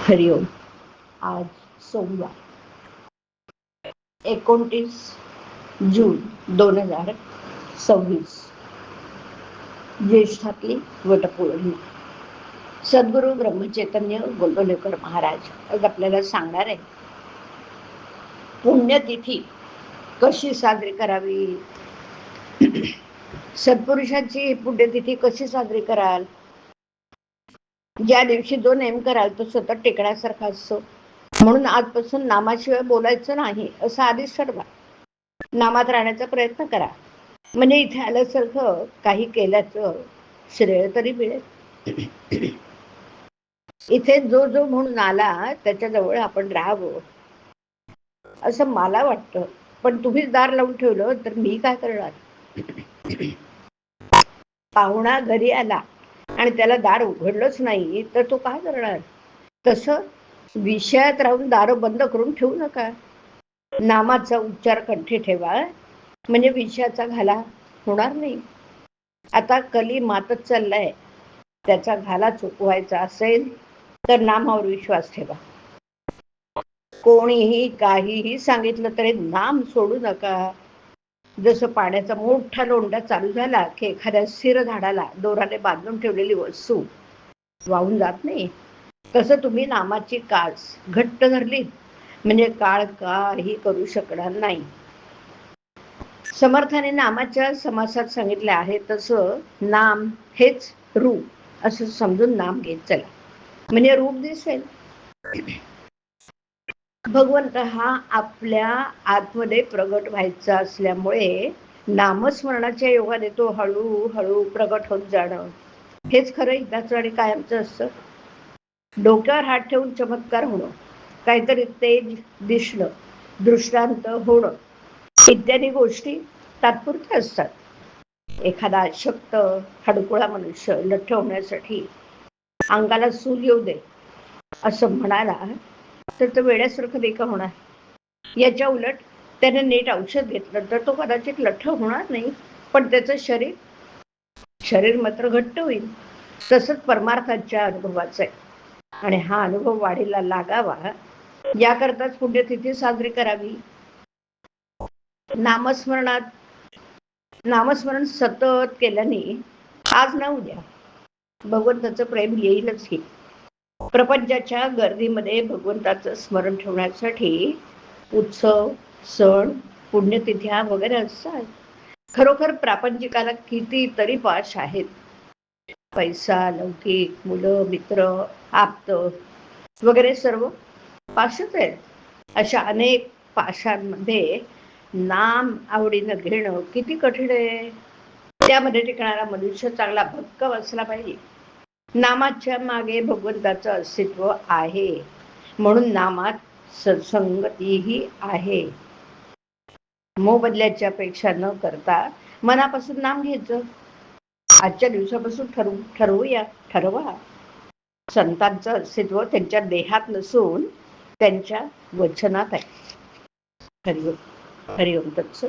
हरिओम. आज सोमवार 29 जून 2026, ज्येष्ठातली वटपौर्णिमा. सद्गुरू ब्रह्मचैतन्य गोंदवलेकर महाराज आज आपल्याला सांगणार आहे पुण्यतिथी कशी साजरी करावी. सत्पुरुषांची पुण्यतिथी कशी साजरी कराल. ज्या दिवशी जो नेम कराल तो सतत टिकण्यासारखा असतो. म्हणून आजपासून नामाशिवाय बोलायचं नाही असं आधीच ठरवा. नामात राहण्याचा प्रयत्न करा, म्हणजे इथे आल्यासारखं काही केल्याचं श्रेय तरी मिळेल. इथे जो जो म्हणून आला त्याच्याजवळ आपण राहावं असं मला वाटतं. पण तुम्हीच दार लावून ठेवलं तर मी काय करणार. पाहुणा घरी आला आणि त्याला दार उघडलंच नाही तर तो काय करणार. तसं विषयात राहून दारं बंद करून ठेवू नका. नामाचा उच्चार कंठी ठेवा, म्हणजे विषयाचा घाला होणार नाही. आता कली मातच चाललाय, त्याचा घाला चुकवायचा असेल तर नामावर विश्वास ठेवा. कोणीही काहीही सांगितलं तरी नाम सोडू नका. जसं पाण्याचा मोठा लोंढा चालू झाला की एखाद्या स्थिर झाडाला दोराने बांधून ठेवलेली वस्तू वाहून जात नाही, तसं तुम्ही नामाची कास घट्ट धरली म्हणजे काळ काही करू शकणार नाही. समर्थाने नामाच्या समासात सांगितले आहे तसं नाम हेच रूप असं समजून नाम घेत चला, म्हणजे रूप दिसेल. भगवंत हा आपल्या आतमध्ये प्रगट व्हायचा असल्यामुळे नामस्मरणाच्या योगाने तो हळूहळू प्रगट होत जाणं हेच खरं हिताचं आणि कायमचं असतं. डोक्यावर हात ठेवून चमत्कार होणं, काहीतरी तेज दिसणं, दृष्टांत होणं इत्यादी गोष्टी तात्पुरत्या असतात. एखादा अशक्त हडकुळा मनुष्य लठ्ठ होण्यासाठी अंगाला सूल येऊ दे असं म्हणाला तर तो वेड्यासारखं देखा होणार. याच्या उलट त्याने नीट औषध घेतलं तर तो कदाचित लठ्ठ होणार नाही, पण त्याचं शरीर मात्र घट्ट होईल. तसंच परमार्थाच्या अनुभवाचं आहे, आणि हा अनुभव वाढीला लागावा याकरताच पुण्यतिथी साजरी करावी. नामस्मरण सतत केल्याने आज ना उद्या भगवंताचं प्रेम येईलच. की प्रपंचाच्या गर्दीमध्ये भगवंताचं स्मरण ठेवण्यासाठी उत्सव, सण, पुण्यतिथ्या वगैरे असतात. खरोखर प्रापंचिकाला कितीतरी पाश आहेत. पैसा, लौकिक, मुलं, मित्र, आप्त वगैरे सर्व पाशच आहेत. अशा अनेक पाशांमध्ये नाम आवडीनं घेणं किती कठीण आहे. त्यामध्ये टिकणारा मनुष्य चांगला भक्कम असला पाहिजे. नामाच्या मागे भगवंताचं अस्तित्व आहे, म्हणून नामात सत्संगतीही आहे. मोबदल्याच्या अपेक्षा न करता मनापासून नाम घ्यायचं. आजच्या दिवसापासून ठरवा. संतांचं अस्तित्व त्यांच्या देहात नसून त्यांच्या वचनात आहे. हरिओम. हरिओम तत्सत.